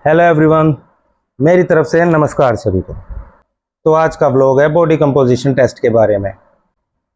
Hello everyone, मेरी तरफ से नमस्कार सभी को। तो आज का व्लॉग है बॉडी कंपोजिशन टेस्ट के बारे में।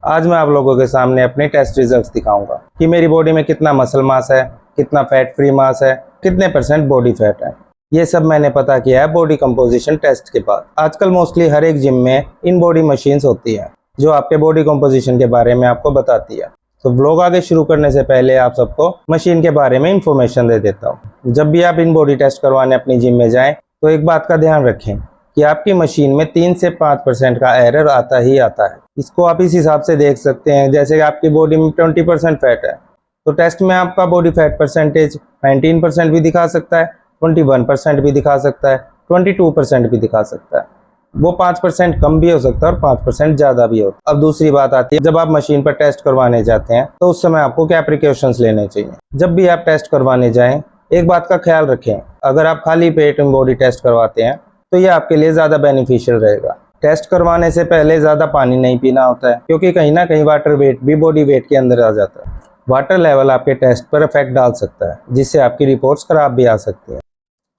आज मैं आप लोगों के सामने अपने टेस्ट रिजल्ट्स दिखाऊंगा कि मेरी बॉडी में कितना मसल मास है, कितना फैट फ्री मास है, कितने % बॉडी फैट है। ये सब मैंने पता किया है बॉडी कंपोजिशन टेस्ट के बाद। आजकल मोस्टली हर एक जिम में इन बॉडी मशीन्स होती है जो आपके बॉडी कंपोजिशन के बारे में आपको बताती है। तो व्लॉग आगे शुरू करने से पहले आप सबको मशीन के बारे में इंफॉर्मेशन दे देता हूँ। जब भी आप इन बॉडी टेस्ट करवाने अपनी जिम में जाएं तो एक बात का ध्यान रखें कि आपकी मशीन में 3 से 5% का एरर आता ही आता है। इसको आप इस हिसाब से देख सकते हैं, जैसे कि आपकी बॉडी में 20% फैट है तो टेस्ट में आपका बॉडी फैट परसेंटेज 19% भी दिखा सकता है, 21% भी दिखा सकता है, 22% भी दिखा सकता है। वो 5% कम भी हो सकता है और 5% ज़्यादा भी हो। अब दूसरी बात आती है, जब आप मशीन पर टेस्ट करवाने जाते हैं तो उस समय आपको क्या प्रिकॉशंस लेने चाहिए। जब भी आप टेस्ट करवाने जाएं एक बात का ख्याल रखें, अगर आप खाली पेट में बॉडी टेस्ट करवाते हैं तो ये आपके लिए ज़्यादा बेनिफिशियल रहेगा। टेस्ट करवाने से पहले ज़्यादा पानी नहीं पीना होता है, क्योंकि कहीं ना कहीं वाटर वेट भी बॉडी वेट के अंदर आ जाता है। वाटर लेवल आपके टेस्ट पर इफेक्ट डाल सकता है, जिससे आपकी रिपोर्ट्स खराब भी आ सकती है।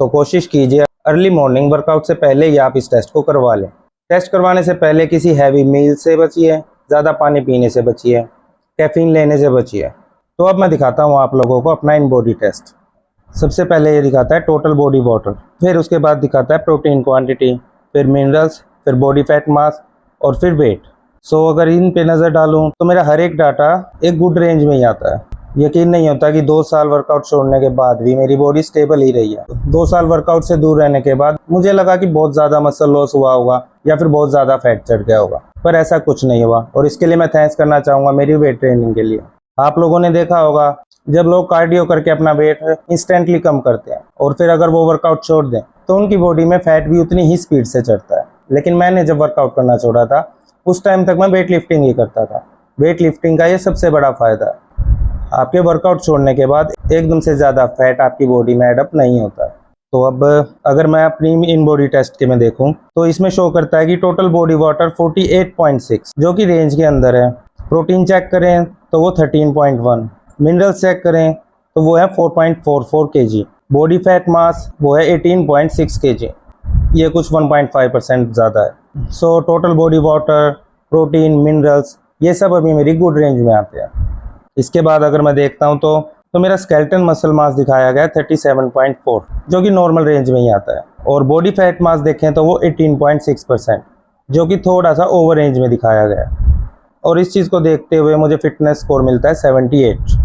तो कोशिश कीजिए अर्ली मॉर्निंग वर्कआउट से पहले ही आप इस टेस्ट को करवा लें। टेस्ट करवाने से पहले किसी हैवी मील से बचिए, ज़्यादा पानी पीने से बचिए, कैफीन लेने से बचिए। तो अब मैं दिखाता हूँ आप लोगों को अपना इन बॉडी टेस्ट। सबसे पहले ये दिखाता है टोटल बॉडी वाटर, फिर उसके बाद दिखाता है प्रोटीन क्वांटिटी, फिर मिनरल्स, फिर बॉडी फैट मास और फिर वेट। सो अगर इन पे नज़र डालूँ तो मेरा हर एक डाटा एक गुड रेंज में ही आता है। यकीन नहीं होता कि 2 साल वर्कआउट छोड़ने के बाद भी मेरी बॉडी स्टेबल ही रही है। 2 साल वर्कआउट से दूर रहने के बाद मुझे लगा कि बहुत ज़्यादा मसल लॉस हुआ होगा या फिर बहुत ज़्यादा फैट चढ़ गया होगा, पर ऐसा कुछ नहीं हुआ। और इसके लिए मैं थैंक्स करना चाहूँगा मेरी वेट ट्रेनिंग के लिए। आप लोगों ने देखा होगा जब लोग कार्डियो करके अपना वेट इंस्टेंटली कम करते हैं और फिर अगर वो वर्कआउट छोड़ दें तो उनकी बॉडी में फैट भी उतनी ही स्पीड से चढ़ता है। लेकिन मैंने जब वर्कआउट करना छोड़ा था उस टाइम तक मैं वेट लिफ्टिंग ही करता था। वेट लिफ्टिंग का ये सबसे बड़ा फ़ायदा है, आपके वर्कआउट छोड़ने के बाद एकदम से ज़्यादा फैट आपकी बॉडी में एडअप नहीं होता है। तो अब अगर मैं अपनी इन बॉडी टेस्ट के में देखूं तो इसमें शो करता है कि टोटल बॉडी वाटर 48.6 जो कि रेंज के अंदर है। प्रोटीन चेक करें तो वो 13.1, मिनरल्स चेक करें तो वो है 4.44 kg, बॉडी फैट मास वो है 18.6 kg, ये कुछ 1.5% ज़्यादा है। So total body water, protein, minerals ये सब अभी मेरी गुड रेंज में आते हैं। इसके बाद अगर मैं देखता हूं तो मेरा स्केलेटन मसल मास दिखाया गया 37.4 जो कि नॉर्मल रेंज में ही आता है। और बॉडी फैट मास देखें तो वो 18.6% जो कि थोड़ा सा ओवर रेंज में दिखाया गया। और इस चीज़ को देखते हुए मुझे फिटनेस स्कोर मिलता है 78,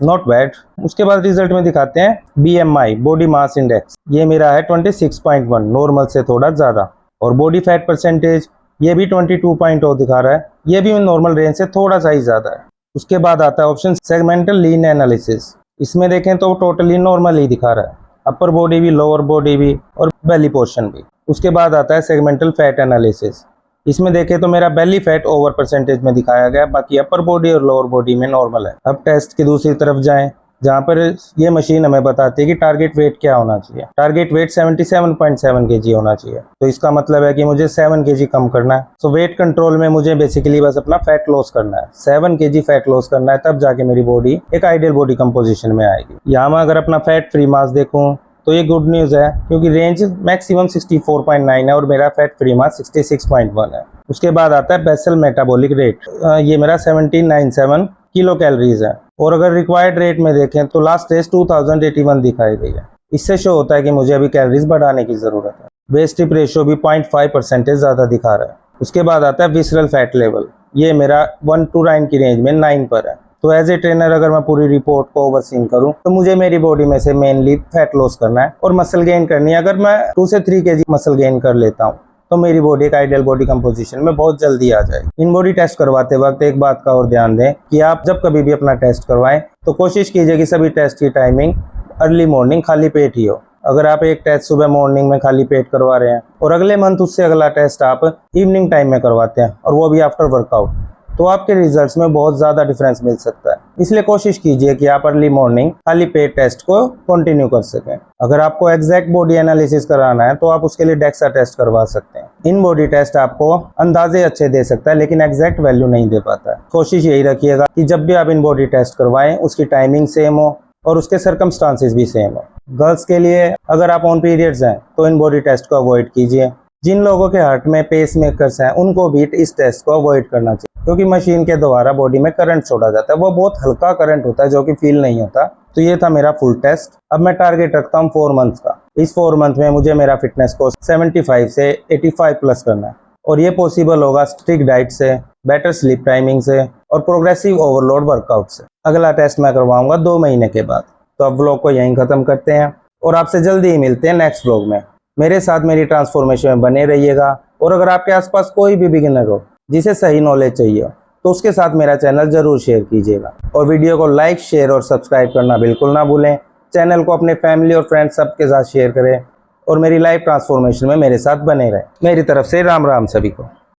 नॉट बैड। उसके बाद रिजल्ट में दिखाते हैं BMI बॉडी मास इंडेक्स, ये मेरा है 26.1, नॉर्मल से थोड़ा ज़्यादा। और बॉडी फैट परसेंटेज ये भी 22.0 दिखा रहा है, ये भी नॉर्मल रेंज से थोड़ा सा ही ज़्यादा है। उसके बाद आता है ऑप्शन सेगमेंटल लीन एनालिसिस, इसमें देखें तो टोटली नॉर्मल ही दिखा रहा है, अपर बॉडी भी, लोअर बॉडी भी और बेली पोर्शन भी। उसके बाद आता है सेगमेंटल फैट एनालिसिस, इसमें देखें तो मेरा बेली फैट ओवर परसेंटेज में दिखाया गया, बाकी अपर बॉडी और लोअर बॉडी में नॉर्मल है। अब टेस्ट की दूसरी तरफ जाएं जहाँ पर ये मशीन हमें बताती है कि टारगेट वेट क्या होना चाहिए। टारगेट वेट 77.7 kg होना चाहिए, तो इसका मतलब है कि मुझे 7 kg कम करना है। तो वेट कंट्रोल में मुझे बेसिकली बस अपना फैट लॉस करना है, 7 kg फैट लॉस करना है, तब जाके मेरी बॉडी एक आइडियल बॉडी कंपोजिशन में आएगी। यहाँ मैं अगर अपना फैट फ्री मास देखूँ तो ये गुड न्यूज़ है, क्योंकि रेंज मैक्सिमम 64.9 है और मेरा फैट फ्री मास 66.1 है। उसके बाद आता है बेसल मेटाबॉलिक रेट, ये मेरा 1797 किलो कैलोरीज है। और अगर रिक्वायर्ड रेट में देखें तो लास्ट टेस्ट 2081 दिखाई गई है। इससे शो होता है कि मुझे अभी कैलोरीज बढ़ाने की ज़रूरत है। वेस्ट टिप रेशियो भी 0.5% ज़्यादा दिखा रहा है। उसके बाद आता है विसरल फैट लेवल, ये मेरा 1 to 9 की रेंज में 9 पर है। तो एज ए ट्रेनर अगर मैं पूरी रिपोर्ट को ओवरसीन करूं तो मुझे मेरी बॉडी में से मेनली फैट लॉस करना है और मसल गेन करनी है। अगर मैं 2 से 3 kg मसल गेन कर लेता हूं तो मेरी बॉडी एक आइडियल बॉडी कंपोजिशन में बहुत जल्दी आ जाएगी। इन बॉडी टेस्ट करवाते वक्त एक बात का और ध्यान दें कि आप जब कभी भी अपना टेस्ट करवाएं तो कोशिश कीजिए कि सभी टेस्ट की टाइमिंग अर्ली मॉर्निंग खाली पेट ही हो। अगर आप एक टेस्ट सुबह मॉर्निंग में खाली पेट करवा रहे हैं और अगले मंथ उससे अगला टेस्ट आप इवनिंग टाइम में करवाते हैं और वो भी आफ्टर वर्कआउट, तो आपके रिजल्ट्स में बहुत ज़्यादा डिफरेंस मिल सकता है। इसलिए कोशिश कीजिए कि आप अर्ली मॉर्निंग खाली पेट टेस्ट को कंटिन्यू कर सकें। अगर आपको एग्जैक्ट बॉडी एनालिसिस कराना है तो आप उसके लिए डेक्सा टेस्ट करवा सकते हैं। इन बॉडी टेस्ट आपको अंदाजे अच्छे दे सकता है लेकिन एग्जैक्ट वैल्यू नहीं दे पाता है। कोशिश यही रखिएगा कि जब भी आप इन बॉडी टेस्ट करवाएं उसकी टाइमिंग सेम हो और उसके सर्कमस्टांसेस भी सेम हो। गर्ल्स के लिए अगर आप ऑन पीरियड्स हैं तो इन बॉडी टेस्ट को अवॉइड कीजिए। जिन लोगों के हार्ट में पेस मेकर्स हैं उनको भी इस टेस्ट को अवॉइड करना चाहिए, क्योंकि मशीन के द्वारा बॉडी में करंट छोड़ा जाता है, वो बहुत हल्का करंट होता है जो कि फील नहीं होता। तो ये था मेरा फुल टेस्ट। अब मैं टारगेट रखता हूँ 4 मंथ्स का। इस 4 मंथ में मुझे मेरा फिटनेस को 75 से 85 प्लस करना है, और ये पॉसिबल होगा स्ट्रिक्ट डाइट से, बेटर स्लीप टाइमिंग से और प्रोग्रेसिव ओवरलोड वर्कआउट से। अगला टेस्ट मैं करवाऊंगा 2 महीने के बाद। तो अब व्लॉग को यहीं ख़त्म करते हैं और आपसे जल्दी ही मिलते हैं नेक्स्ट व्लॉग में। मेरे साथ मेरी ट्रांसफॉर्मेशन में बने रहिएगा, और अगर आपके आसपास कोई भी बिगिनर हो जिसे सही नॉलेज चाहिए तो उसके साथ मेरा चैनल ज़रूर शेयर कीजिएगा, और वीडियो को लाइक, शेयर और सब्सक्राइब करना बिल्कुल ना भूलें। चैनल को अपने फैमिली और फ्रेंड्स सबके साथ शेयर करें और मेरी लाइफ ट्रांसफॉर्मेशन में मेरे साथ बने रहें। मेरी तरफ से राम राम सभी को।